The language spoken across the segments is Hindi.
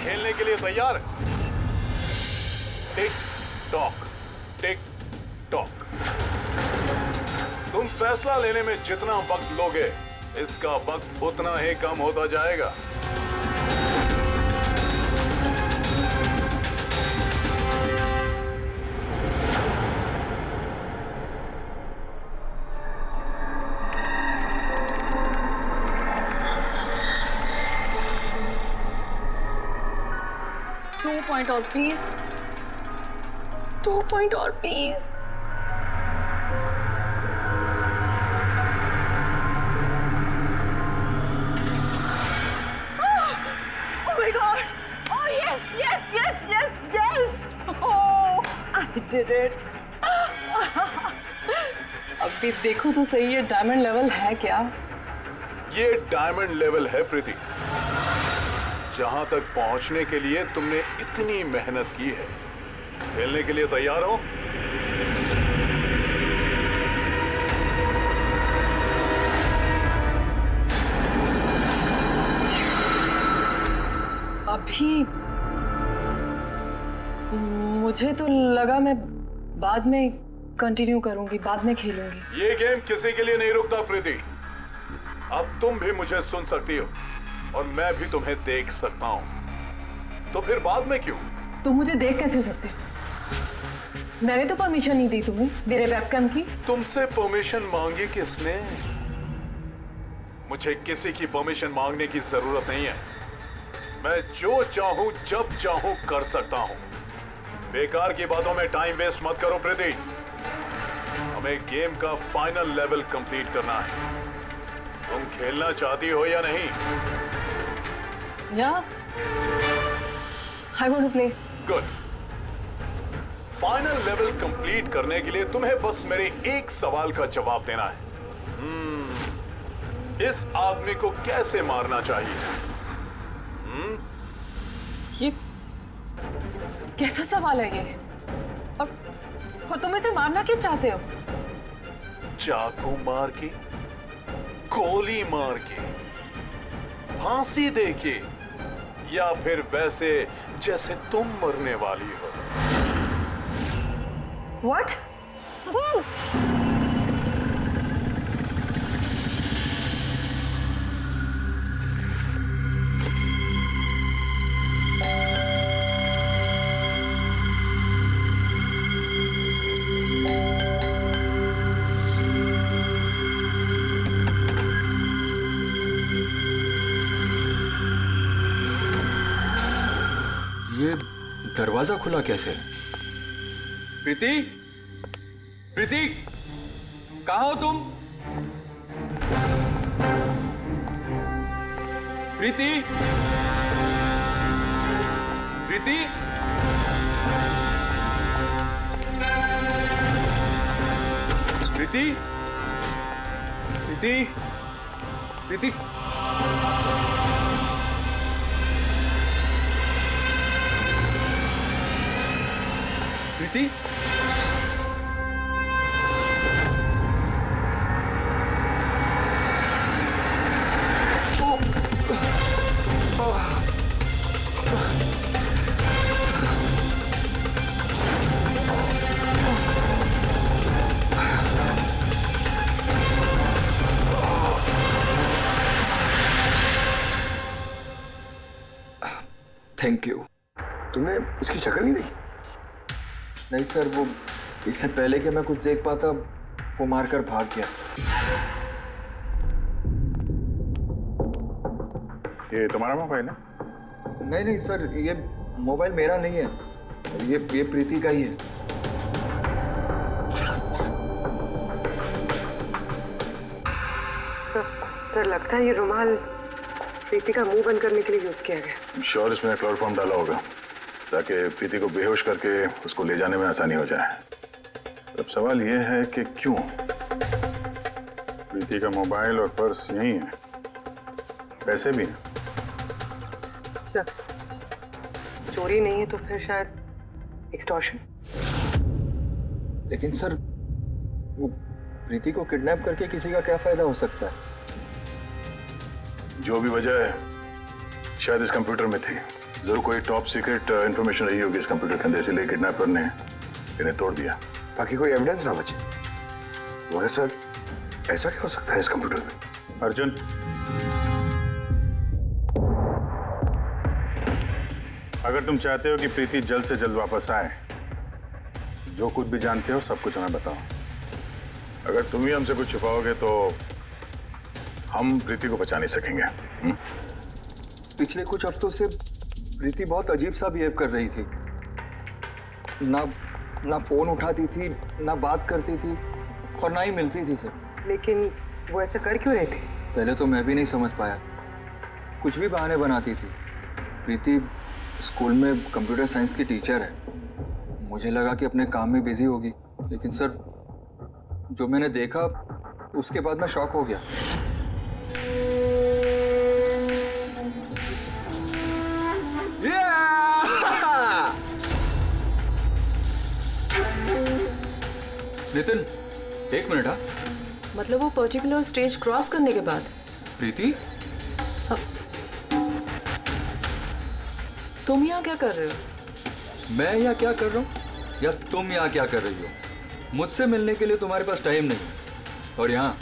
खेलने के लिए तैयार है? Tick tock, tick tock. तुम फैसला लेने में जितना वक्त लोगे, इसका वक्त उतना ही कम होता जाएगा। पॉइंट और प्लीज, 2 पॉइंट और please. Oh my God! Oh yes, yes, yes, yes, yes! Oh, I did it! अभी देखो तो सही, ये डायमंड लेवल है क्या? ये डायमंड लेवल है प्रीति। जहां तक पहुंचने के लिए तुमने इतनी मेहनत की है। खेलने के लिए तैयार हो? अभी मुझे तो लगा मैं बाद में कंटिन्यू करूंगी, बाद में खेलूंगी। ये गेम किसी के लिए नहीं रुकता प्रीति। अब तुम भी मुझे सुन सकती हो और मैं भी तुम्हें देख सकता हूं, तो फिर बाद में क्यों? तुम मुझे देख कैसे सकते? मैंने तो परमिशन नहीं दी तुम्हें मेरे वेबकैम की। तुमसे परमिशन मांगी किसने? मुझे किसी की परमिशन मांगने की जरूरत नहीं है। मैं जो चाहूं जब चाहूं कर सकता हूं। बेकार की बातों में टाइम वेस्ट मत करो प्रीति। हमें गेम का फाइनल लेवल कंप्लीट करना है। तुम खेलना चाहती हो या नहीं? Yeah, I want to play. Good. Final level complete करने के लिए तुम्हें बस मेरे एक सवाल का जवाब देना है। इस आदमी को कैसे मारना चाहिए? ये कैसा सवाल है ये? और तुम इसे मारना क्यों चाहते हो? चाकू मार के, गोली मार के, फांसी दे के, या फिर वैसे जैसे तुम मरने वाली हो? What? ये दरवाजा खुला कैसे? प्रीति, प्रीति, कहाँ हो तुम? प्रीति, प्रीति, प्रीति, प्रीति, प्रीति। प्रीति, थैंक यू। तुमने इसकी शक्ल नहीं देखी? नहीं सर, वो इससे पहले कि मैं कुछ देख पाता वो मारकर भाग गया। ये तुम्हारा मोबाइल है? नहीं नहीं सर, ये मोबाइल मेरा नहीं है, ये प्रीति का ही है। सर लगता है ये रुमाल प्रीति का मुंह बंद करने के लिए यूज किया गया। श्योर इसमें क्लोरोफॉर्म डाला होगा ताकि प्रीति को बेहोश करके उसको ले जाने में आसानी हो जाए। अब सवाल ये है कि क्यों? प्रीति का मोबाइल और पर्स यही है, पैसे भी हैं। सर चोरी नहीं है तो फिर शायद एक्सटॉर्शन। लेकिन सर, वो प्रीति को किडनैप करके किसी का क्या फायदा हो सकता है? जो भी वजह है शायद इस कंप्यूटर में थी। जरूर कोई टॉप सीक्रेट इंफॉर्मेशन रही होगी इस कंप्यूटर के अंदर, इसीलिए किडनैपर ने इन्हें तोड़ दिया ताकि कोई एविडेंस ना बचे। मगर सर, ऐसा क्या हो सकता है इस कंप्यूटर में? अर्जुन, अगर तुम चाहते हो कि प्रीति जल्द से जल्द वापस आए, जो कुछ भी जानते हो सब कुछ हमें बताओ। अगर तुम ही हमसे कुछ छुपाओगे तो हम प्रीति को बचा नहीं सकेंगे। पिछले कुछ हफ्तों से प्रीति बहुत अजीब सा बिहेव कर रही थी। ना फोन उठाती थी, ना बात करती थी और ना ही मिलती थी सर। लेकिन वो ऐसा कर क्यों रही थी? पहले तो मैं भी नहीं समझ पाया, कुछ भी बहाने बनाती थी। प्रीति स्कूल में कंप्यूटर साइंस की टीचर है, मुझे लगा कि अपने काम में बिजी होगी, लेकिन सर जो मैंने देखा उसके बाद मैं शॉक हो गया। नितिन, एक मिनट। हाँ, मतलब वो पर्टिकुलर स्टेज क्रॉस करने के बाद? प्रीति, तुम यहाँ क्या कर रहे हो? मैं यहाँ क्या कर रहा हूँ या तुम यहाँ क्या कर रही हो? मुझसे मिलने के लिए तुम्हारे पास टाइम नहीं और यहाँ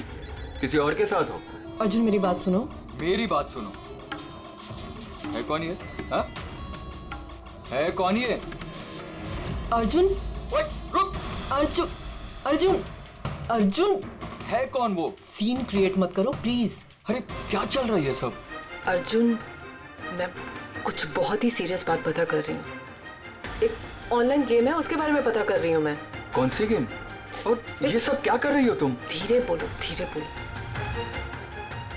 किसी और के साथ हो। अर्जुन, मेरी बात सुनो। मेरी बात सुनो। है कौन ये? हाँ? है कौन ये? अर्जुन, रुक। अर्जुन, अर्जुन, अर्जुन, है कौन वो? सीन क्रिएट मत करो प्लीज। अरे क्या चल रहा है ये सब? अर्जुन, मैं कुछ बहुत ही सीरियस बात पता कर रही हूँ। एक ऑनलाइन गेम है, उसके बारे में पता कर रही हूँ मैं। कौन सी गेम? और ये सब क्या कर रही हो तुम? धीरे बोलो, धीरे बोलो।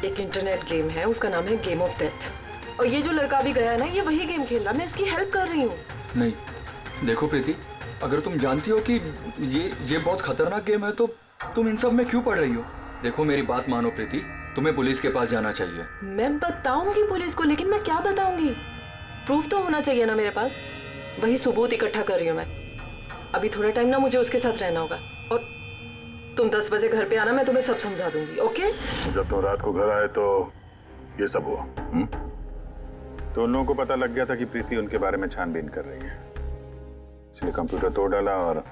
एक इंटरनेट गेम है, उसका नाम है गेम ऑफ डेथ। और ये जो लड़का भी गया है ना, ये वही गेम खेल रहा है, मैं इसकी हेल्प कर रही हूँ। नहीं, देखो प्रीति, अगर तुम जानती हो कि ये बहुत खतरनाक गेम है तो तुम इन सब में क्यों पड़ रही हो? देखो मेरी बात मानो प्रीति, तुम्हें पुलिस के पास जाना चाहिए। मैं बताऊंगी पुलिस को, लेकिन मैं क्या बताऊंगी? प्रूफ तो होना चाहिए ना मेरे पास। वही सबूत इकट्ठा कर रही हूँ मैं। अभी थोड़ा टाइम ना मुझे उसके साथ रहना होगा और तुम 10 बजे घर पे आना, मैं तुम्हें सब समझा दूंगी। ओके? जब तुम रात को घर आए तो ये सब हुआ। तो उन लोगों को पता लग गया था कि प्रीति उनके बारे में छानबीन कर रही है, इसलिए कंप्यूटर तोड़ डाला और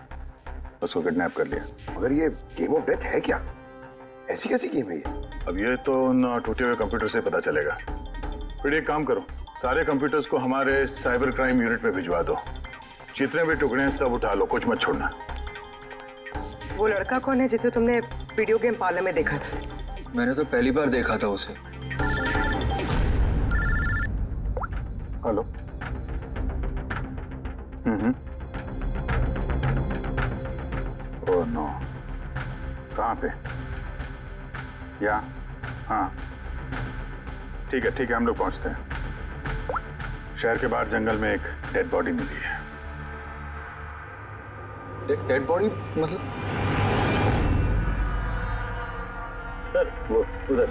उसको किडनैप कर लिया। मगर ये गेम ऑफ डेथ है क्या? ऐसी कैसी गेम है ये? अब ये तो उन टूटे हुए कंप्यूटर से पता चलेगा। फिर एक काम करो, सारे कंप्यूटर्स को हमारे साइबर क्राइम यूनिट में भिजवा दो। जितने भी टुकड़े हैं सब उठा लो, कुछ मत छोड़ना। वो लड़का कौन है जिसे तुमने वीडियो गेम पार्लर में देखा था? मैंने तो पहली बार देखा था उसे। हेलो। ओह नो, कहाँ पे? या हाँ, ठीक है हम लोग पहुंचते हैं। शहर के बाहर जंगल में एक डेड बॉडी मिली है। डेड बॉडी मतलब? सर वो उधर।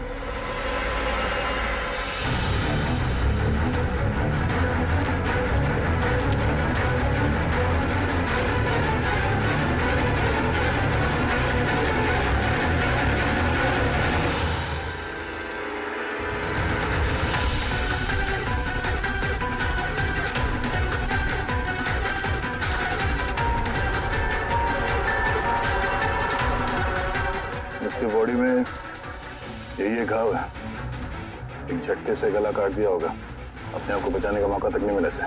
उसकी बॉडी में ये घाव है, एक झटके से गला काट दिया होगा। अपने आप को बचाने का मौका तक नहीं मिला इसे।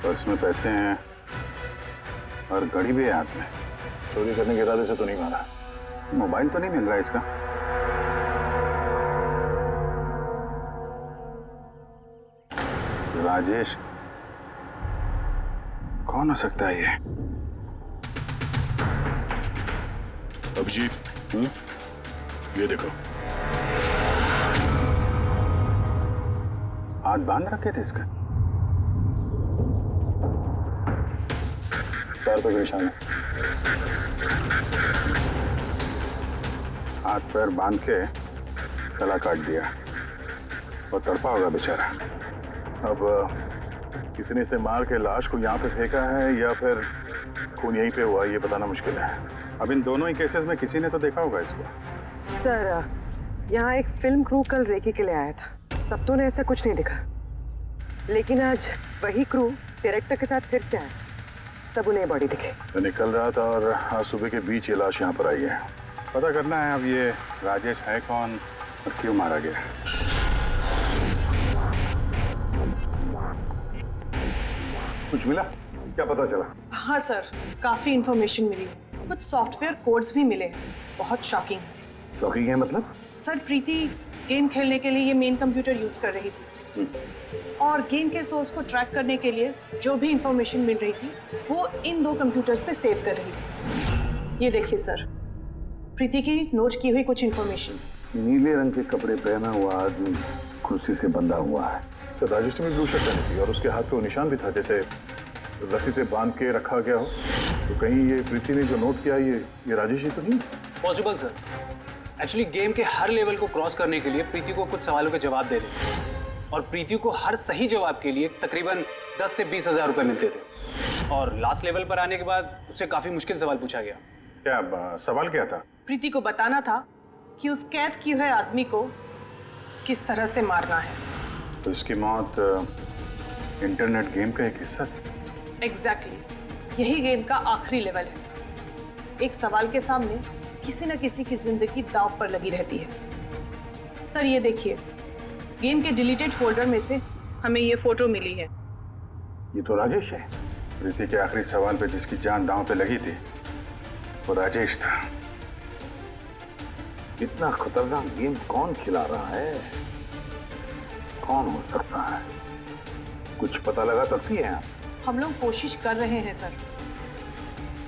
पर्स में पैसे हैं और घड़ी भी है हाथ में। चोरी करने के इरादे से तो नहीं मारा। मोबाइल तो नहीं मिल रहा है इसका। राजेश कौन हो सकता है ये? अभिजीत, ये देखो। हाथ बांध रखे थे इसका। पैर पे निशान है। हाथ पैर बांध के गला काट दिया और तड़पा होगा बेचारा। अब किसी ने इसे मार के लाश को यहाँ पे फेंका है या फिर खून यहीं पे हुआ, ये बताना मुश्किल है। अब इन दोनों ही केसेस में किसी ने तो देखा होगा इसको। सर, यहाँ एक फिल्म क्रू कल रेकी के लिए आया था, तब तो ने ऐसा कुछ नहीं दिखा। लेकिन आज वही क्रू डायरेक्टर के साथ फिर से आया, तब उन्हें बॉडी दिखी। मैं निकल रहा था और आज सुबह के बीच ये लाश यहाँ पर आई है। पता करना है अब ये राजेश है कौन और क्यों मारा गया। कुछ मिला? क्या पता चला? हाँ सर, काफी इंफॉर्मेशन मिली है, कुछ सॉफ्टवेयर कोड्स भी मिले, बहुत शॉकिंग। शॉकिंग है मतलब? सर प्रीति गेम खेलने के लिए ये मेन कंप्यूटर यूज कर रही थी और गेम के सोर्स को ट्रैक करने के लिए जो भी इंफॉर्मेशन मिल रही थी वो इन 2 कंप्यूटर्स पे सेव कर रही थी। ये देखिए सर, प्रीति की नोट की हुई कुछ इंफॉर्मेशंस। नीले रंग के कपड़े पहना हुआ आदमी कुर्सी से बंधा हुआ है। सर राजेश ने भी ब्लू शर्ट पहनी थी और उसके हाथ पे वो निशान भी था जैसे रस्सी से बांध के रखा गया हो। तो कहीं ये प्रीति ने जो नोट किया ये राजेश ही तो नहीं? Possible sir. एक्चुअली गेम के हर लेवल को क्रॉस करने के लिए प्रीति को कुछ सवालों के जवाब देने और प्रीति को हर सही जवाब के लिए तकरीबन 10 से 20 हज़ार रुपए मिलते थे। और लास्ट लेवल पर आने के बाद उससे काफी मुश्किल सवाल पूछा गया। क्या सवाल क्या था? प्रीति को बताना था कि उस कैद किए हुए आदमी को किस तरह से मारना है। तो इसकी मौत इंटरनेट गेम का एक हिस्सा थी? एग्जैक्टली, यही गेम का आखिरी लेवल है। एक सवाल के सामने किसी न किसी की जिंदगी दांव पर लगी रहती है। सर ये देखिए, गेम के डिलीटेड फोल्डर में से हमें ये फोटो मिली है। ये तो राजेश है। प्रीति के आखिरी सवाल पे जिसकी जान दांव पे लगी थी वो राजेश था। इतना खतरनाक गेम कौन खिला रहा है? कौन हो सकता है? कुछ पता लगा सकती है आप? हम लोग कोशिश कर रहे हैं सर,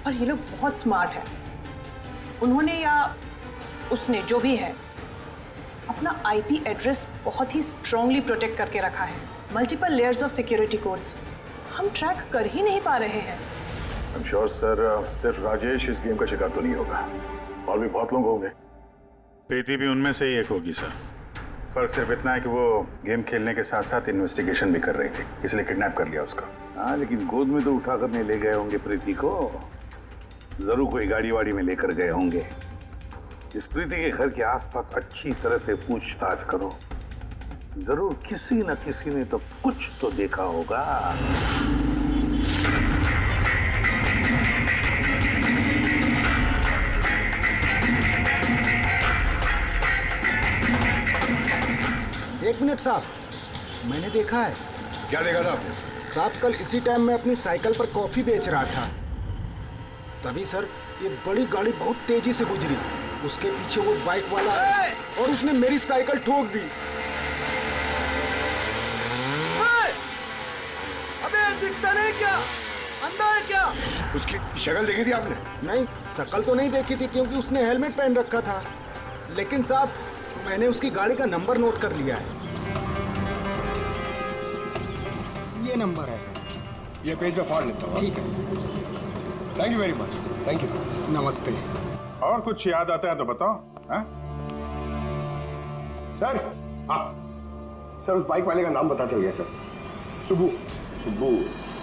और ये लोग बहुत स्मार्ट है। उन्होंने या उसने जो भी है अपना आईपी एड्रेस बहुत ही स्ट्रांगली प्रोटेक्ट करके रखा है। Multiple layers of security codes हम ट्रैक कर ही नहीं पा रहे हैं। I'm sure, सर सिर्फ राजेश इस गेम का शिकार तो नहीं होगा, और भी बहुत लोग होंगे। प्रीति भी उनमें से ही एक होगी सर। फर्क सिर्फ इतना है कि वो गेम खेलने के साथ साथ इन्वेस्टिगेशन भी कर रही थी, इसलिए किडनैप कर लिया उसका। हाँ, लेकिन गोद में तो उठा कर नहीं ले गए होंगे प्रीति को। जरूर कोई गाड़ी वाड़ी में लेकर गए होंगे। इस प्रीति के घर के आसपास अच्छी तरह से पूछताछ करो। जरूर किसी न किसी ने तो कुछ तो देखा होगा। एक मिनट साहब, मैंने देखा है। क्या देखा था आपने? साहब कल इसी टाइम मैं अपनी साइकिल पर कॉफी बेच रहा था, तभी सर एक बड़ी गाड़ी बहुत तेजी से गुजरी। उसके पीछे वो बाइक वाला है और उसने मेरी साइकिल ठोक दी। अबे दिखता नहीं क्या? अंधा है क्या? उसकी शक्ल देखी थी आपने? नहीं, शक्ल तो नहीं देखी थी क्योंकि उसने हेलमेट पहन रखा था, लेकिन साहब मैंने उसकी गाड़ी का नंबर नोट कर लिया है। ये नंबर है। ये पेज में फाड़ लेता हूँ। ठीक है, thank you very much. Thank you. नमस्ते। और कुछ याद आता है तो बताओ। हाँ? सर? हाँ सर, उस बाइक वाले का नाम पता चल गया सर। सुबू। सुब्बू।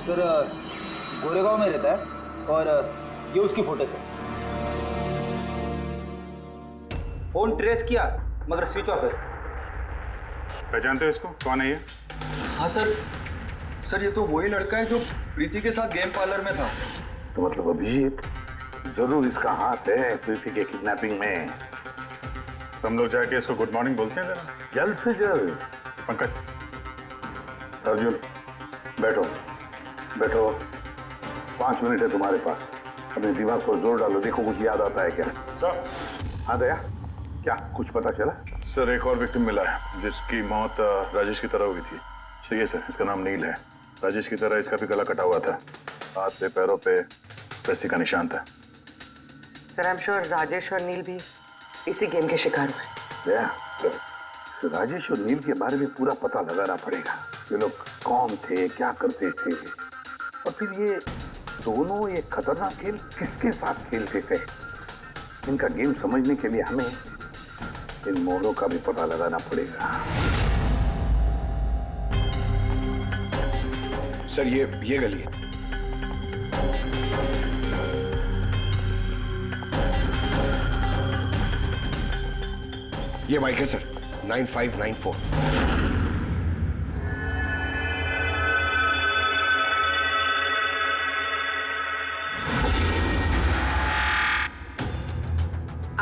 सर गोरेगांव में रहता है और ये उसकी फोटो है। फोन ट्रेस किया मगर स्विच ऑफ है। पहचानते हो इसको? कौन है ये? हाँ सर, ये तो वही लड़का है जो प्रीति के साथ गेम पार्लर में था। तो मतलब अभिजीत जरूर इसका हाथ है प्रीति के किडनैपिंग में। हम लोग जाके इसको गुड मॉर्निंग बोलते हैं जरा, जल्द से जल्द। पंकज, अर्जुन, बैठो बैठो, 5 मिनट है तुम्हारे पास। अपने दिमाग पर जोर डालो, देखो कुछ याद आता है क्या। सर? हाँ दया, क्या कुछ पता चला? सर एक और विक्टिम मिला है जिसकी मौत राजेश की तरह हुई थी। सही है सर, इसका नाम नील है। राजेश की तरह इसका भी गला कटा हुआ था, हाथ पे पैरों पे रस्सी का निशान था। Sir I am sure Rajesh और नील भी इसी गेम के शिकार हुए। तो राजेश और नील के बारे में पूरा पता लगाना पड़ेगा। ये लोग कौन थे, क्या करते थे, और फिर ये दोनों ये खतरनाक खेल किसके साथ खेलते थे। इनका गेम समझने के लिए हमें इन मोड़ों का भी पता लगाना पड़ेगा। सर ये गली है। ये बाइक है सर, 9594।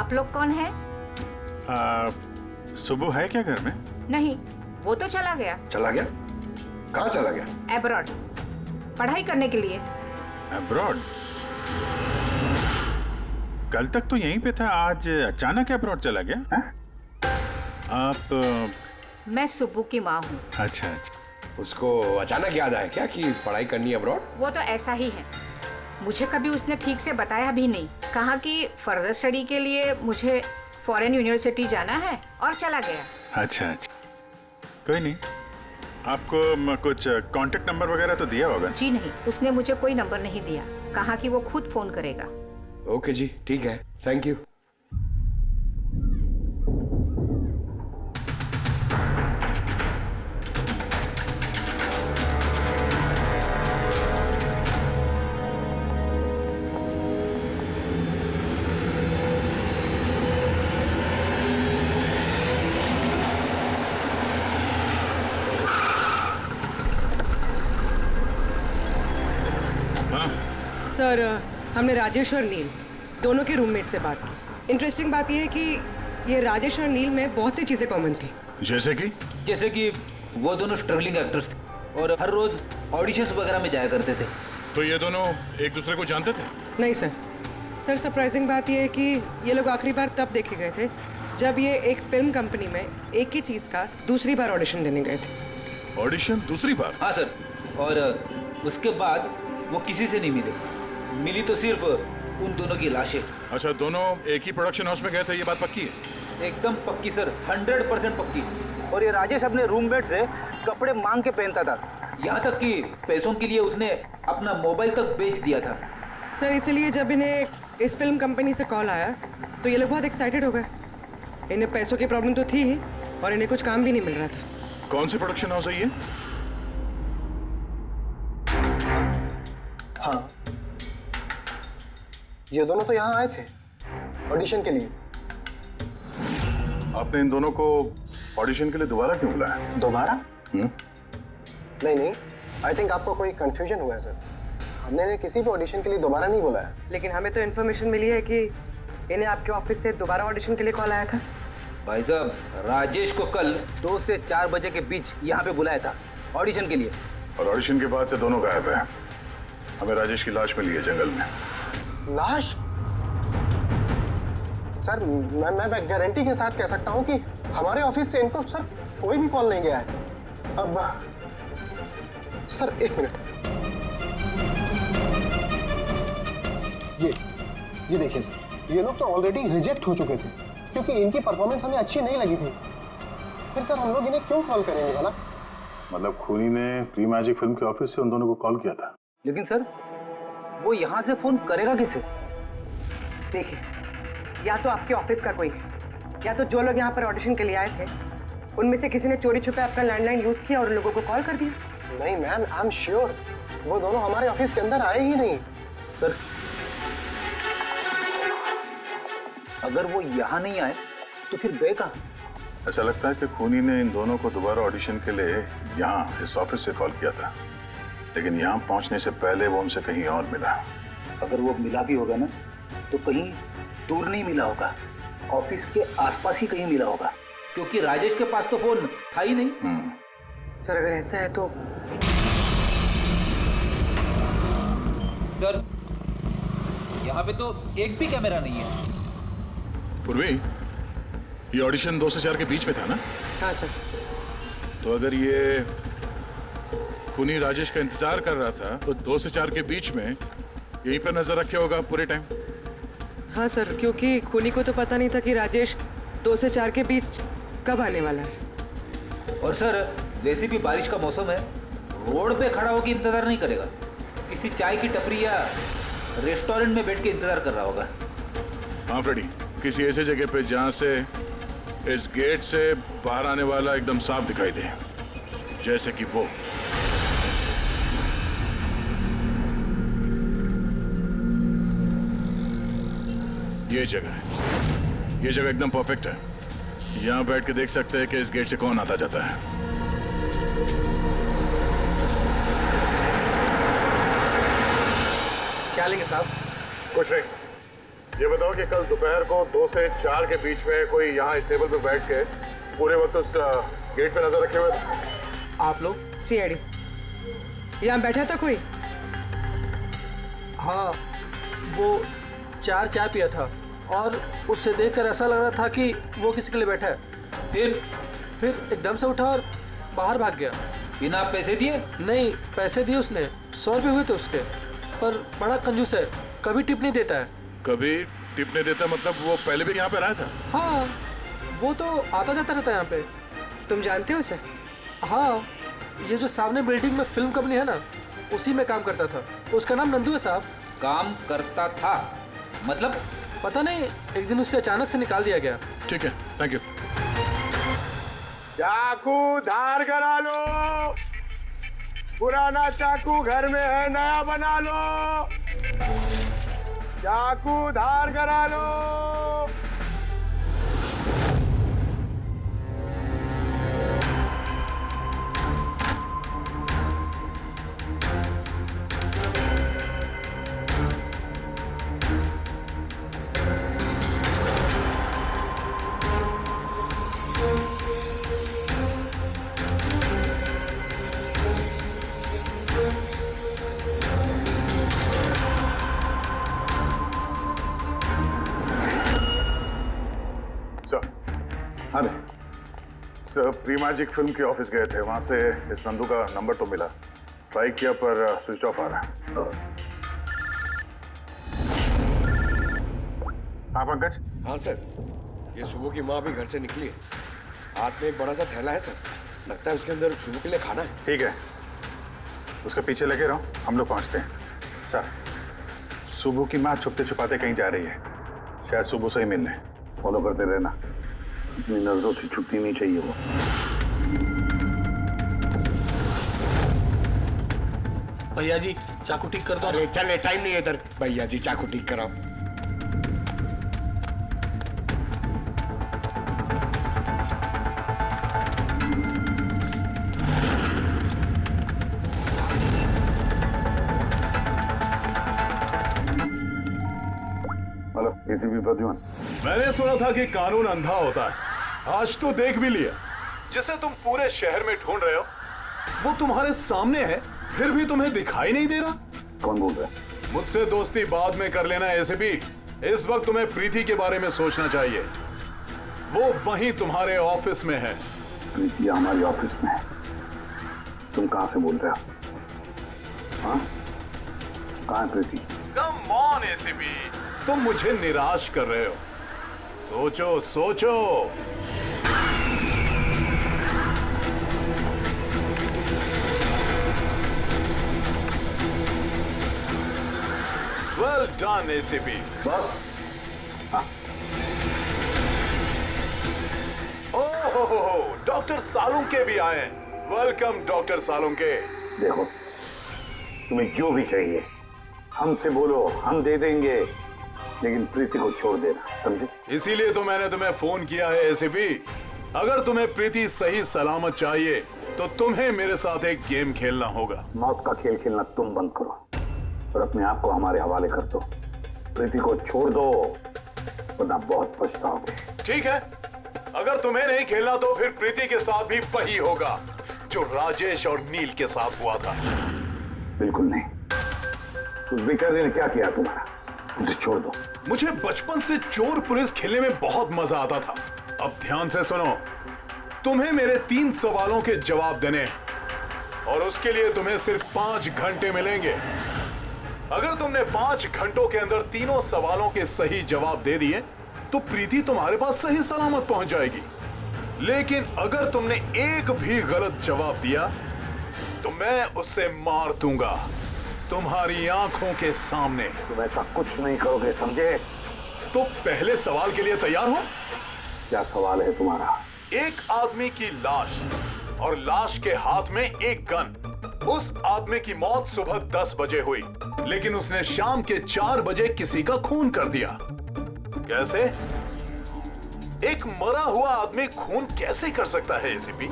आप लोग कौन हैं? सुबह है क्या घर में? नहीं, वो तो चला गया। चला गया? कहाँ चला गया? एब्रॉड, पढ़ाई करने के लिए। अब्रॉड? कल तक तो यहीं पे था, आज अचानक अब्रॉड चला गया? है? आप मैं सुब्बू की माँ हूँ। अच्छा अच्छा। उसको अचानक याद आया क्या कि पढ़ाई करनी है अब्रॉड? वो तो ऐसा ही है, मुझे कभी उसने ठीक से बताया भी नहीं। कहा कि फर्दर स्टडी के लिए मुझे फॉरेन यूनिवर्सिटी जाना है और चला गया। अच्छा अच्छा, कोई नहीं। आपको कुछ कांटेक्ट नंबर वगैरह तो दिया होगा? जी नहीं, उसने मुझे कोई नंबर नहीं दिया। कहा कि वो खुद फोन करेगा। ओके जी, ठीक है, थैंक यू। सर, हमने राजेश और नील दोनों के रूममेट से बात की। इंटरेस्टिंग बात यह है कि ये राजेश और नील में बहुत सी चीज़ें कॉमन थी। जैसे कि वो दोनों स्ट्रगलिंग एक्टर्स थे और हर रोज ऑडिशंस वगैरह में जाया करते थे। तो ये दोनों एक दूसरे को जानते थे? नहीं सर। सर, सरप्राइजिंग बात यह है कि ये लोग आखिरी बार तब देखे गए थे जब ये एक फिल्म कंपनी में एक ही चीज़ का दूसरी बार ऑडिशन देने गए थे। ऑडिशन दूसरी बार? हाँ सर, और उसके बाद वो किसी से नहीं मिली तो सिर्फ उन दोनों की लाशें। अच्छा, दोनों एक ही प्रोडक्शन हाउस में गए थे, ये बात पक्की है? एकदम पक्की सर, 100% पक्की। और ये राजेश अपने रूममेट से कपड़े मांग के पहनता था, यहाँ तक कि पैसों के लिए उसने अपना मोबाइल तक बेच दिया था। सर, इसलिए जब इन्हें इस फिल्म कंपनी से कॉल आया तो ये लोग बहुत एक्साइटेड हो गए। इन्हें पैसों की प्रॉब्लम तो थी ही और इन्हें कुछ काम भी नहीं मिल रहा था। कौन सी प्रोडक्शन हाउस है ये? हाँ, ये दोनों तो यहाँ आए थे ऑडिशन के लिए। आपने इन दोनों को ऑडिशन के लिए दोबारा क्यों बुलाया? दोबारा? नहीं, आई थिंक आपको कोई कंफ्यूजन हुआ है सर। हमने इन्हें किसी भी ऑडिशन के लिए दोबारा नहीं बुलाया। लेकिन हमें तो इन्फॉर्मेशन मिली है कि इन्हें आपके ऑफिस से दोबारा ऑडिशन के लिए कॉल आया था। भाई साहब, राजेश को कल 2 से 4 बजे के बीच यहाँ पे बुलाया था ऑडिशन के लिए। और ऑडिशन के बाद से दोनों गायब हैं। हमें राजेश की लाश मिली है जंगल में। लाश? सर, मैं गारंटी के साथ कह सकता हूँ कि हमारे ऑफिस से इनको सर कोई भी कॉल नहीं गया है। अब सर, एक मिनट, ये देखिए सर, ये लोग तो ऑलरेडी रिजेक्ट हो चुके थे क्योंकि इनकी परफॉर्मेंस हमें अच्छी नहीं लगी थी। फिर सर हम लोग इन्हें क्यों कॉल करेंगे भला? मतलब खूनी ने प्री मैजिक फिल्म के ऑफिस से उन दोनों को कॉल किया था। लेकिन सर, वो यहाँ से फोन करेगा किसे? देखिए, या तो आपके ऑफिस का कोई है, या तो जो लोग यहाँ पर ऑडिशन के लिए आए थे उनमें से किसी ने चोरी छुपे अपना लैंडलाइन यूज किया और लोगों को कॉल कर दिया। नहीं मैम, आई एम श्योर वो दोनों हमारे ऑफिस के अंदर आए ही नहीं। सर, अगर वो यहाँ नहीं आए तो फिर गए कहाँ? ऐसा लगता है कि खूनी ने इन दोनों को दोबारा ऑडिशन के लिए यहाँ इस ऑफिस से कॉल किया था, लेकिन यहाँ पहुँचने से पहले वो उनसे कहीं और मिला। अगर वो मिला भी होगा ना तो कहीं दूर नहीं मिला होगा, ऑफिस के आसपास ही कहीं मिला होगा, क्योंकि राजेश के पास तो फोन था ही नहीं। सर, अगर ऐसा है तो सर, यहाँ पे तो एक भी कैमरा नहीं है। पूर्वी, ये ऑडिशन 2 से 4 के बीच में था ना? हाँ सर। तो अगर ये खूनी राजेश का इंतजार कर रहा था तो 2 से 4 के बीच में यहीं पर नजर रखे होगा पूरे टाइम। हाँ सर, क्योंकि खूनी को तो पता नहीं था कि राजेश 2 से 4 के बीच कब आने वाला है। और सर, वैसे भी बारिश का मौसम है, रोड पे खड़ा होकर इंतजार नहीं करेगा, किसी चाय की टपरी या रेस्टोरेंट में बैठ के इंतजार कर रहा होगा। हाँ फ्रेडी, किसी ऐसे जगह पे जहाँ से इस गेट से बाहर आने वाला एकदम साफ दिखाई दे, जैसे कि वो। ये जगह है, ये जगह एकदम परफेक्ट है। यहाँ बैठ के देख सकते हैं कि इस गेट से कौन आता जाता है। क्या लेंगे साहब? कुछ नहीं, ये बताओ कि कल दोपहर को 2 से 4 के बीच में कोई यहाँ इस टेबल पे बैठ के पूरे वक्त उस गेट पे नजर रखे हुए थे? आप लोग? सीआईडी यहाँ बैठा था कोई? हाँ, वो 4 चाय पिया था और उससे देखकर ऐसा लग रहा था कि वो किसी के लिए बैठा है। फिर एकदम से उठा और बाहर भाग गया। बिना पैसे दिए? नहीं, पैसे दिए उसने, 100 रुपये हुए थे उसके, पर बड़ा कंजूस है, कभी टिप नहीं देता है। कभी टिप नहीं देता मतलब वो पहले भी यहाँ पे रहा था? हाँ, वो तो आता जाता रहता है यहाँ पे। तुम जानते हो उसे? हाँ, ये जो सामने बिल्डिंग में फिल्म कंपनी है ना, उसी में काम करता था। उसका नाम नंदू है साहब। काम करता था मतलब? पता नहीं, एक दिन उससे अचानक से निकाल दिया गया। ठीक है, थैंक यू। चाकू धार करा लो, पुराना चाकू घर में है, नया बना लो। चाकू धार करा लो। सर, प्री मैजिक फिल्म के ऑफिस गए थे, वहां से इस नंदू का नंबर तो मिला, ट्राई किया पर स्विच ऑफ आ रहा है। हाँ पंकज? हाँ सर, ये सुबह की माँ भी घर से निकली है, हाथ में एक बड़ा सा थैला है सर, लगता है उसके अंदर सुबह के लिए खाना है। ठीक है, उसके पीछे लगे रहो, हम लोग पहुंचते हैं। सर, सुबह की माँ छुपते छुपाते कहीं जा रही है, शायद सुबह से ही मिलने। फॉलो करते रहना, अपनी नजरों से छुपनी नहीं चाहिए वो। भैया जी, चाकू ठीक कर दो। अरे चल, टाइम नहीं है इधर। भैया जी, चाकू ठीक कराओ। एसीपी प्रद्युमन, मैंने सुना था कि कानून अंधा होता है, आज तो देख भी लिया। जिसे तुम पूरे शहर में ढूंढ रहे हो वो तुम्हारे सामने है, फिर भी तुम्हें दिखाई नहीं दे रहा। कौन बोल रहा है? मुझसे दोस्ती बाद में कर लेना एसीपी, इस वक्त तुम्हें प्रीति के बारे में सोचना चाहिए। वो वहीं तुम्हारे ऑफिस में है। प्रीति हमारे ऑफिस में है? तुम कहां से बोल रहे हो? हाँ, कहां है प्रीति? कम ऑन एसीपी, तुम मुझे निराश कर रहे हो। सोचो सोचो। Well done ACP. बस? ओहो, डॉक्टर सालुंके भी आए हैं। Welcome doctor Salunke. देखो, तुम्हें जो भी चाहिए हमसे बोलो, हम दे देंगे, लेकिन प्रीति को छोड़ देना, समझे? इसीलिए तो मैंने तुम्हें फोन किया है एसीपी। अगर तुम्हें प्रीति सही सलामत चाहिए तो तुम्हें मेरे साथ एक गेम खेलना होगा। मौत का खेल खेलना तुम बंद करो और अपने आप को हमारे हवाले कर दो। प्रीति को छोड़ दो, वरना बहुत पछताओगे। ठीक है, अगर तुम्हें नहीं खेलना तो फिर प्रीति के साथ भी वही होगा जो राजेश और नील के साथ हुआ था। बिल्कुल नहीं। उस बेचारे ने क्या किया तुम्हारा? उसे छोड़ दो। मुझे बचपन से चोर पुलिस खेलने में बहुत मजा आता था। अब ध्यान से सुनो, तुम्हें मेरे 3 सवालों के जवाब देने और उसके लिए तुम्हें सिर्फ 5 घंटे मिलेंगे। अगर तुमने 5 घंटों के अंदर तीनों सवालों के सही जवाब दे दिए तो प्रीति तुम्हारे पास सही सलामत पहुंच जाएगी। लेकिन अगर तुमने एक भी गलत जवाब दिया तो मैं उसे मार दूंगा तुम्हारी आंखों के सामने। तुम ऐसा कुछ नहीं करोगे, समझे? तो पहले सवाल के लिए तैयार हो? क्या सवाल है तुम्हारा? एक आदमी की लाश और लाश के हाथ में एक गन। उस आदमी की मौत सुबह 10 बजे हुई, लेकिन उसने शाम के 4 बजे किसी का खून कर दिया। कैसे? एक मरा हुआ आदमी खून कैसे कर सकता है एसीपी?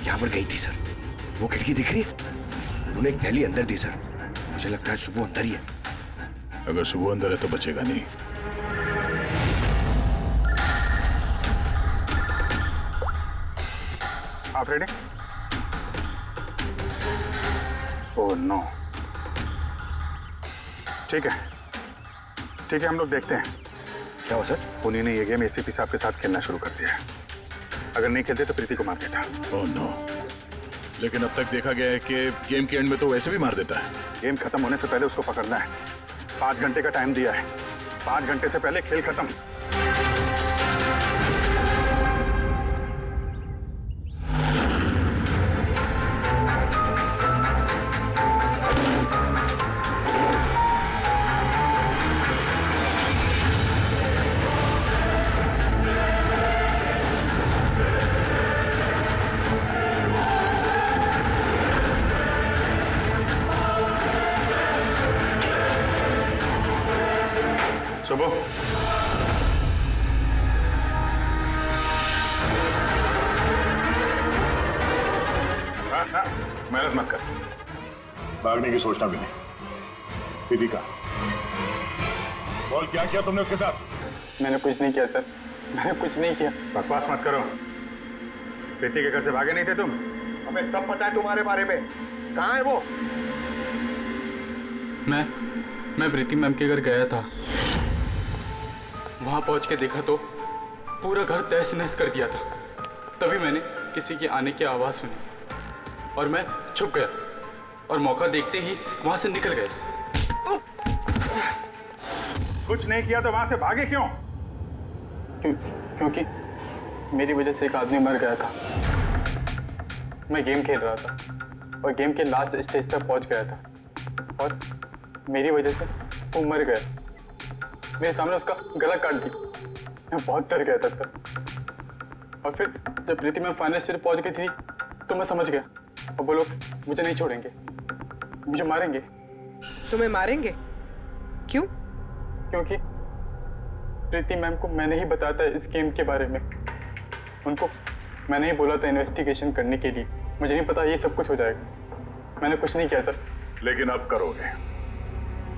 यहाँ पर गई थी सर। वो खिड़की दिख रही है, उन्होंने एक थैली अंदर दी सर। मुझे लगता है सुबह अंदर ही है। अगर सुबह अंदर है तो बचेगा नहीं। आप रेडी? Oh no. ठीक है, हम लोग देखते हैं क्या हो सर। पुनी ने ये गेम एसीपी साहब के साथ खेलना शुरू कर दिया है। अगर नहीं खेलते तो प्रीति को मार देता। Oh no. लेकिन अब तक देखा गया है कि गेम के एंड में तो वैसे भी मार देता है। गेम खत्म होने से पहले उसको पकड़ना है। 5 घंटे का टाइम दिया है। 5 घंटे से पहले खेल खत्म। सुबह मेहनत मत कर। भागने की सोचना भी नहीं। दीदी का बोल, क्या किया तुमने उसके साथ? मैंने कुछ नहीं किया सर, मैंने कुछ नहीं किया। बकवास मत करो। प्रीति के घर से भागे नहीं थे तुम? हमें सब पता है तुम्हारे बारे में। कहाँ है वो? मैं प्रीति मैम के घर गया था। वहां पहुंच के देखा तो पूरा घर तहस नहस कर दिया था। तभी मैंने किसी के आने की आवाज़ सुनी और मैं छुप गया और मौका देखते ही वहां से निकल गया। कुछ नहीं किया तो वहां से भागे क्यों? क्योंकि मेरी वजह से एक आदमी मर गया था। मैं गेम खेल रहा था और गेम के लास्ट स्टेज तक पहुंच गया था और मेरी वजह से वो मर गया। मेरे सामने उसका गला काट दी। मैं बहुत डर गया था सर। और फिर जब प्रीति मैम फाइनल स्टेज पहुंच गई थी तो मैं समझ गया और वो लोग मुझे नहीं छोड़ेंगे, मुझे मारेंगे। तुम्हें मारेंगे? क्यों? क्योंकि प्रीति मैम को मैंने ही बताया था इस गेम के बारे में। उनको मैंने ही बोला था इन्वेस्टिगेशन करने के लिए। मुझे नहीं पता ये सब कुछ हो जाएगा। मैंने कुछ नहीं किया सर। लेकिन अब करोगे।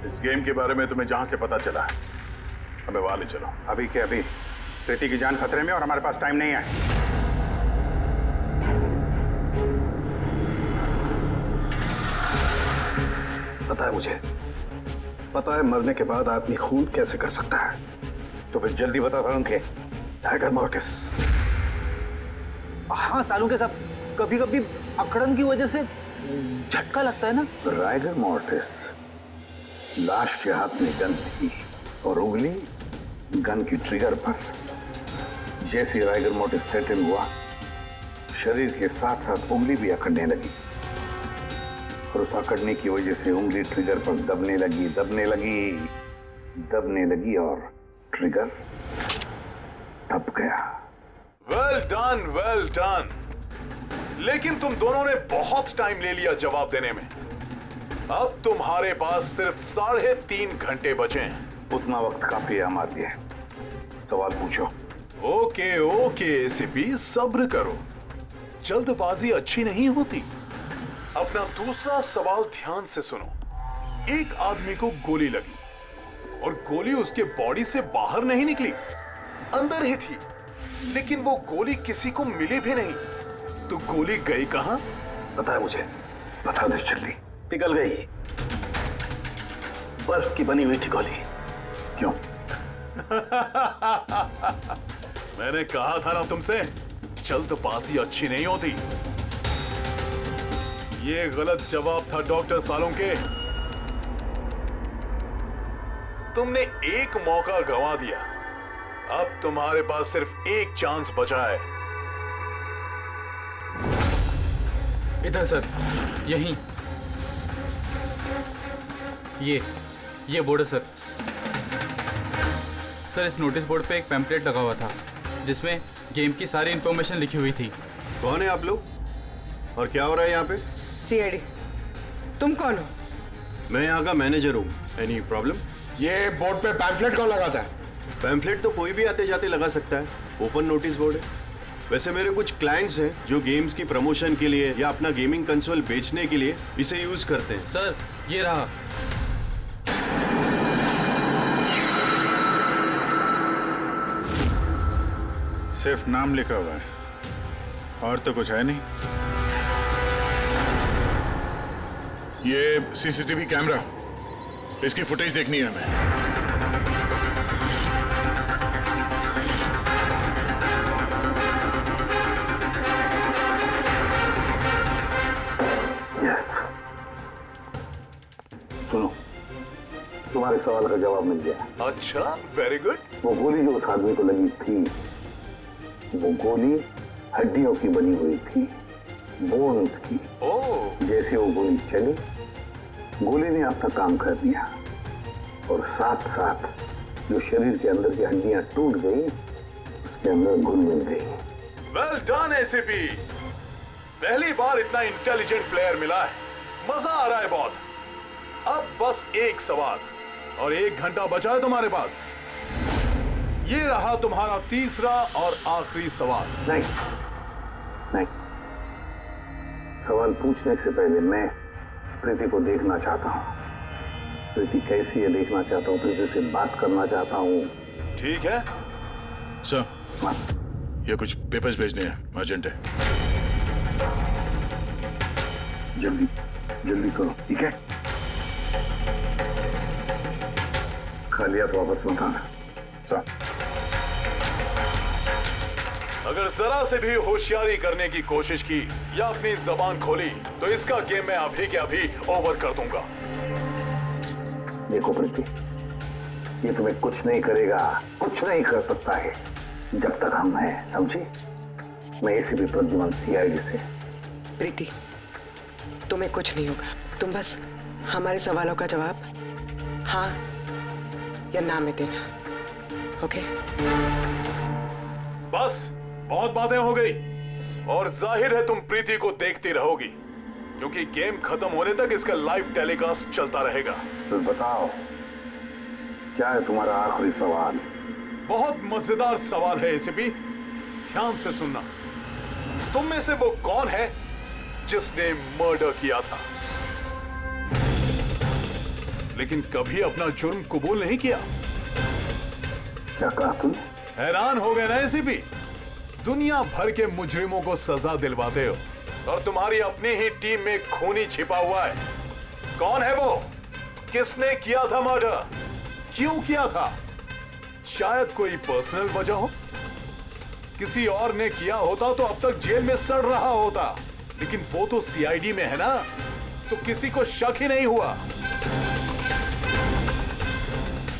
इस गेम के बारे में तुम्हें जहां से पता चला है हमें वहां ले चलो। अभी के अभी प्रीति की जान खतरे में और हमारे पास टाइम नहीं है। पता है मुझे, पता है मरने के बाद आदमी खून कैसे कर सकता है। तो फिर जल्दी बता था उनके। Tiger mortis. हाँ सालू के साहब, कभी कभी अकड़न की वजह से झटका लगता है ना। टाइगर मॉर्टिस लाश के हाथ में गन थी और उंगली गन की ट्रिगर पर। जैसे टाइगर मॉर्टिस सेटल हुआ, शरीर के साथ साथ उंगली भी अकड़ने लगी और उस अकड़ने की वजह से उंगली ट्रिगर पर दबने लगी और ट्रिगर दब गया। Well done. लेकिन तुम दोनों ने बहुत टाइम ले लिया जवाब देने में। अब तुम्हारे पास सिर्फ 3.5 घंटे बचे हैं। उतना वक्त काफी है हमारे लिए। सवाल पूछो। ओके एसीपी, सब्र करो। जल्दबाजी अच्छी नहीं होती। अपना दूसरा सवाल ध्यान से सुनो। एक आदमी को गोली लगी और गोली उसके बॉडी से बाहर नहीं निकली, अंदर ही थी। लेकिन वो गोली किसी को मिली भी नहीं। तो गोली गई कहां? पता है मुझे, बता दे जल्दी। पिघल गई। बर्फ की बनी हुई थी गोली। क्यों? मैंने कहा था ना तुमसे, जल्दबाजी अच्छी नहीं होती। ये गलत जवाब था डॉक्टर सालुंके। तुमने एक मौका गंवा दिया। अब तुम्हारे पास सिर्फ एक चांस बचा है। इधर सर, यहीं। ये बोर्ड है सर। सर, इस नोटिस बोर्ड पे एक पैम्पलेट लगा हुआ था जिसमें गेम की सारी इंफॉर्मेशन लिखी हुई थी। कौन है आप लोग और क्या हो रहा है यहाँ पे? सीआईडी। तुम कौन हो? मैं यहाँ का मैनेजर हूँ। Any problem? ये बोर्ड पे पैम्फलेट कौन लगाता है? पैम्फलेट तो कोई भी आते जाते लगा सकता है। ओपन नोटिस बोर्ड है। वैसे मेरे कुछ क्लाइंट्स हैं जो गेम्स की प्रमोशन के लिए या अपना गेमिंग कंसोल बेचने के लिए इसे यूज करते हैं। सर ये रहा। सिर्फ नाम लिखा हुआ है और तो कुछ है नहीं। ये सीसीटीवी कैमरा, इसकी फुटेज देखनी है हमें। सुनो, तुम्हारे सवाल का जवाब मिल गया। अच्छा, वेरी गुड। वो गोली जो उस आदमी को लगी थी, वो गोली हड्डियों की बनी हुई थी, बोन्स की। जैसे वो गोली चली, गोली ने अपना काम कर दिया और साथ साथ जो शरीर के अंदर की हड्डियां टूट गई, उसके अंदर घुल मिल गई। वेल डन एसीपी, पहली बार इतना इंटेलिजेंट प्लेयर मिला है, मजा आ रहा है बहुत। अब बस एक सवाल और 1 घंटा बचा है तुम्हारे पास। ये रहा तुम्हारा तीसरा और आखिरी सवाल। नहीं, सवाल पूछने से पहले मैं प्रीति को देखना चाहता हूँ। प्रीति कैसी है देखना चाहता हूँ, प्रीति से बात करना चाहता हूँ। ठीक है सर, ये कुछ पेपर्स भेजने हैं, अर्जेंट है। जल्दी करो, ठीक है? खा लिया तो वापस मत आना। अगर जरा से भी होशियारी करने की कोशिश की या अपनी जबान खोली तो इसका गेम मैं अभी के अभी ओवर कर दूंगा। देखो प्रीति, ये तुम्हें कुछ नहीं करेगा, कुछ नहीं कर सकता है जब तक हम हैं, समझी? मैं एसीपी प्रद्युमन सीआईडी से। प्रीति, तुम्हें कुछ नहीं होगा। तुम बस हमारे सवालों का जवाब हाँ या ना में देना, ओके? बस बहुत बातें हो गई और जाहिर है तुम प्रीति को देखती रहोगी क्योंकि गेम खत्म होने तक इसका लाइव टेलीकास्ट चलता रहेगा। तो बताओ, क्या है तुम्हारा आखिरी सवाल? बहुत मजेदार सवाल है एसीपी, ध्यान से सुनना। तुम में से वो कौन है जिसने मर्डर किया था लेकिन कभी अपना जुर्म कबूल नहीं किया? क्या कहा तुम? हैरान हो गए ना एसीपी? दुनिया भर के मुजरिमों को सजा दिलवाते हो और तुम्हारी अपनी ही टीम में खूनी छिपा हुआ है। कौन है वो? किसने किया था मर्डर? क्यों किया था? शायद कोई पर्सनल वजह हो। किसी और ने किया होता तो अब तक जेल में सड़ रहा होता, लेकिन वो तो सीआईडी में है ना, तो किसी को शक ही नहीं हुआ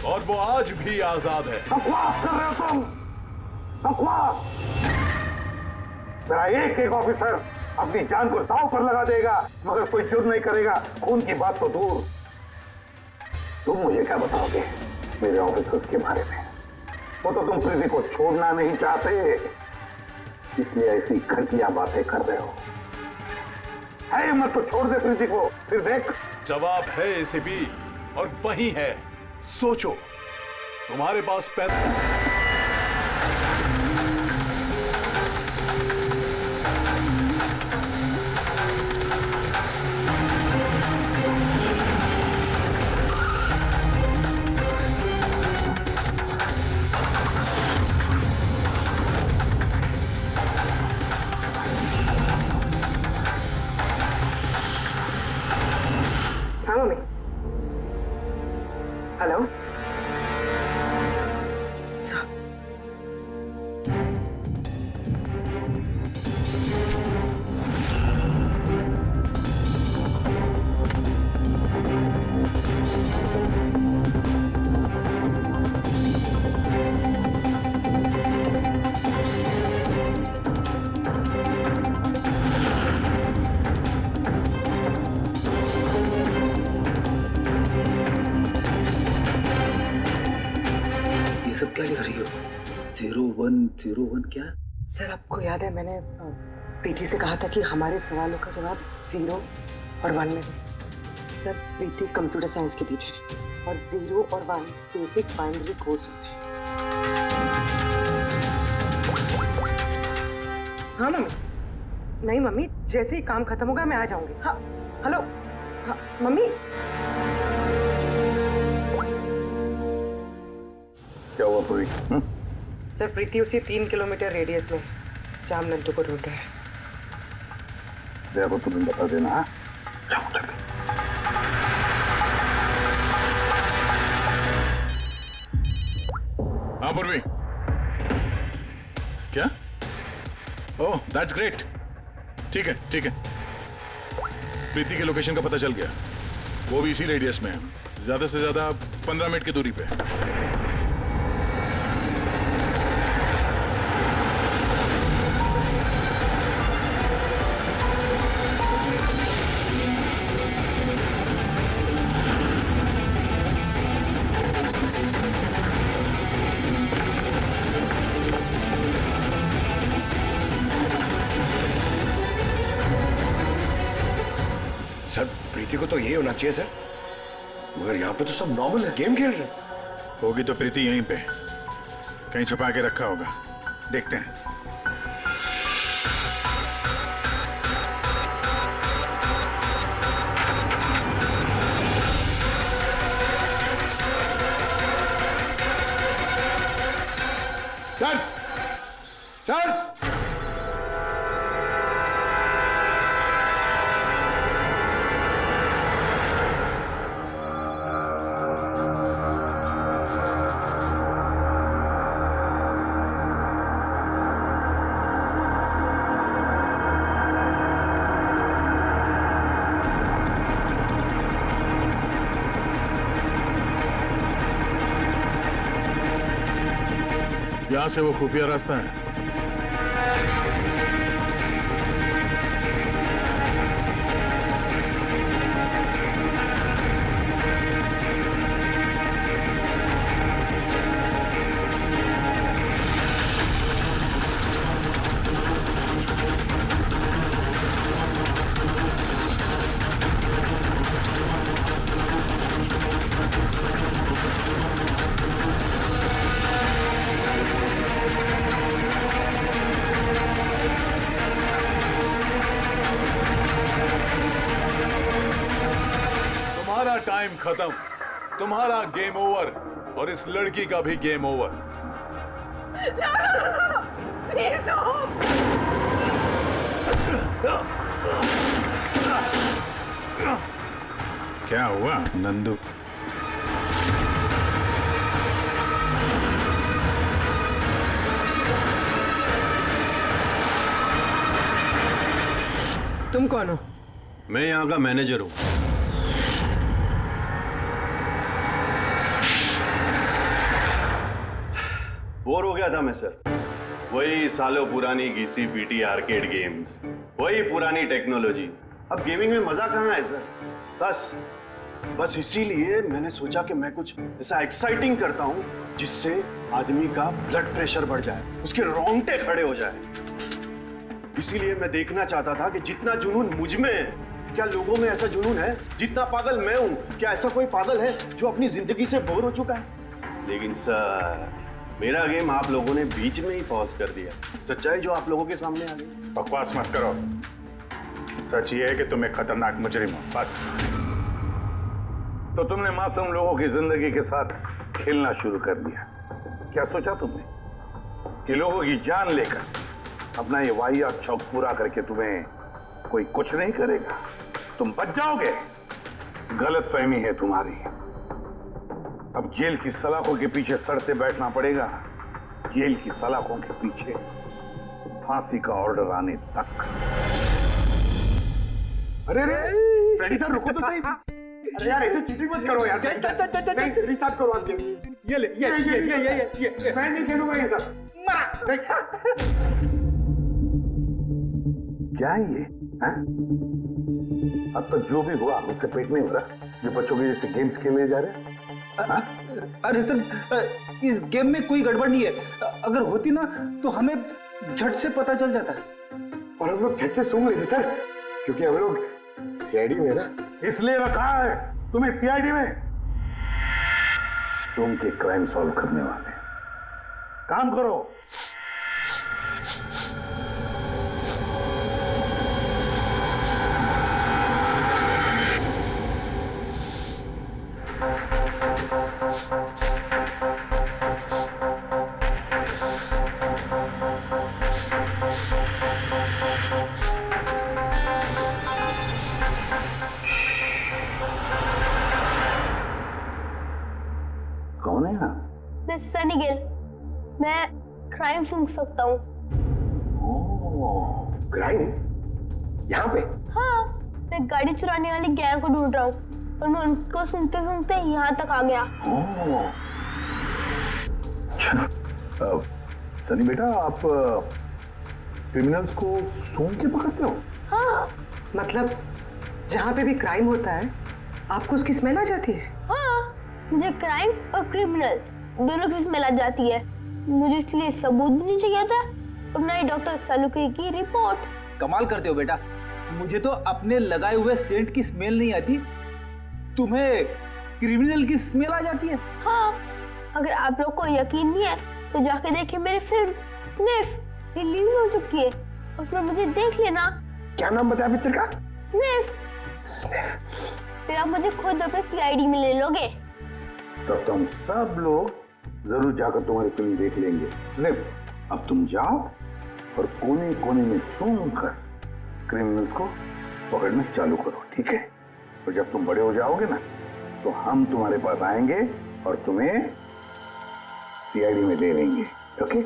और वो आज भी आजाद है। बकवास कर रहे हो तुम, बकवास! मेरा एक ऑफिसर अपनी जान को दांव पर लगा देगा मगर कोई जुर्म नहीं करेगा। खून की बात तो दूर, तुम मुझे क्या बताओगे मेरे ऑफिसर्स के बारे में? वो तो तुम प्रीति को छोड़ना नहीं चाहते, इसलिए ऐसी घटिया बातें कर रहे हो। है मत तो छोड़ दे प्रीति को, फिर देख। जवाब है एसीपी और वही है। सोचो, तुम्हारे पास हाँ मम्मी। हेलो सब क्या लिख रही हो? 0101 क्या? सर, आपको याद है मैंने प्रीति से कहा था कि हमारे सवालों का जवाब 0 और 1 में दे। सर, प्रीति कंप्यूटर साइंस की टीचर है और 0 और 1 बेसिक बाइनरी कोड्स होते हैं। हाँ मम्मी। नहीं मम्मी, जैसे ही काम खत्म होगा मैं आ जाऊंगी। हाँ हेलो। हाँ मम्मी। क्या हुआ पूरी? सर प्रीति उसी 3 किलोमीटर रेडियस में जाम नंदू को ढूंढ रहा है। जया को तुम्हें बता देना। हाँ हाँ पूर्वी, क्या? Oh that's great. ठीक है ठीक है, प्रीति के लोकेशन का पता चल गया, वो भी इसी रेडियस में है, ज्यादा से ज्यादा 15 मिनट की दूरी पे। सर प्रीति को तो ये होना चाहिए सर, मगर यहाँ पे तो सब नॉर्मल है, गेम खेल रहे। होगी तो प्रीति यहीं पे कहीं छुपा के रखा होगा, देखते हैं। सर सर यहां से वो खुफिया रास्ता है। तुम्हारा टाइम खत्म, तुम्हारा गेम ओवर, और इस लड़की का भी गेम ओवर। प्लीज क्या हुआ नंदू? तुम कौन हो? मैं यहाँ का मैनेजर हूँ। बोर हो गया था मैं सर, वही सालों पुरानी घिसी पीटी आर्केड गेम्स, वही पुरानी टेक्नोलॉजी। अब गेमिंग में मजा कहाँ है सर? बस इसीलिए मैंने सोचा कि मैं कुछ ऐसा एक्साइटिंग करता हूँ जिससे आदमी का ब्लड प्रेशर बढ़ जाए, उसके रोंगटे खड़े हो जाए। इसीलिए मैं देखना चाहता था कि जितना जुनून मुझ में है, क्या लोगों में ऐसा जुनून है? जितना पागल मैं हूं, क्या ऐसा कोई पागल है जो अपनी जिंदगी से बोर हो चुका है? लेकिन सर, मेरा गेम आप लोगों ने बीच में ही पॉज कर दिया। सच्चाई जो आप लोगों के सामने आ गई। बकवास मत करो, सच ये है कि तुम एक खतरनाक मुजरिम हो, बस। तो तुमने मासूम लोगों की जिंदगी के साथ खेलना शुरू कर दिया। क्या सोचा तुमने कि लोगों की जान लेकर अपना ये वाहियात शौक पूरा करके तुम्हें कोई कुछ नहीं करेगा, तुम बच जाओगे? गलतफहमी है तुम्हारी। अब जेल की सलाखों के पीछे सड़ते बैठना पड़ेगा, जेल की सलाखों के पीछे फांसी का ऑर्डर आने तक। अरे फ्रेडी सर रुको तो सही। अरे यार ऐसे चीटिंग मत करो यार। रिस्टार्ट करो आप। ये ले ये मैं नहीं खेलूंगा ये सब। क्या है ये? अब तो जो भी हुआ उससे पेट नहीं भरा जो बच्चों के जैसे गेम्स खेले जा रहे हैं। अरे सर, इस गेम में कोई गड़बड़ नहीं है। अगर होती ना तो हमें झट से पता चल जाता है। और हम लोग झट से सूंघ लेते सर, क्योंकि हम लोग सीआईडी में ना। इसलिए रखा है तुम्हें सीआईडी में, तुम के क्राइम सॉल्व करने वाले। काम करो। कौन है आप? मैं सनी गिल। मैं क्राइम सुन सकता हूँ। क्राइम? यहाँ पे? हाँ, मैं गाड़ी चुराने वाली गैंग को ढूंढ रहा हूँ और मैं उनको सुनते सुनते यहाँ तक आ गया। सनी बेटा, आप क्रिमिनल्स को सूंघ के पकड़ते हो? हाँ, मतलब जहाँ पे भी क्राइम होता है आपको उसकी स्मेल आ जाती है? हाँ, मुझे क्राइम और क्रिमिनल दोनों की स्मेल आ जाती है। मुझे इसलिए सबूत भी नहीं चाहिए था और ना ही डॉक्टर सलूकी की रिपोर्ट। कमाल करते हो बेटा, मुझे तो अपने लगाए हुए सेंट की स्मेल नहीं आती, तुम्हें क्रिमिनल की स्मेल आ जाती है। हाँ, अगर आप लोग को यकीन नहीं है तो जाके देखिए मेरी फिल्म स्निफ रिलीज हो चुकी है, उसमें मुझे देख लेना। क्या नाम बताया पिक्चर का? स्निफ। फिर आप मुझे खुद अपने सीआईडी में ले लोगे। तब तुम सब लोग जरूर जाकर तुम्हारी फिल्म देख लेंगे। स्निफ, अब तुम जाओ और कोने कोने में सूंघ कर क्रिमिनल्स को पकड़ना चालू करो, ठीक है? और जब तुम बड़े हो जाओगे ना तो हम तुम्हारे पास आएंगे और तुम्हें सीआईडी में ले लेंगे, ओके?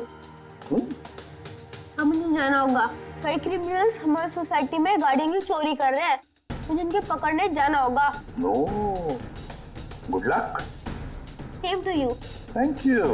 अब मुझे जाना होगा। कई क्रिमिनल्स हमारी सोसाइटी में गाड़ियों की चोरी कर रहे हैं, मुझे उनके पकड़ने जाना होगा। No, good luck. Same to you. Thank you.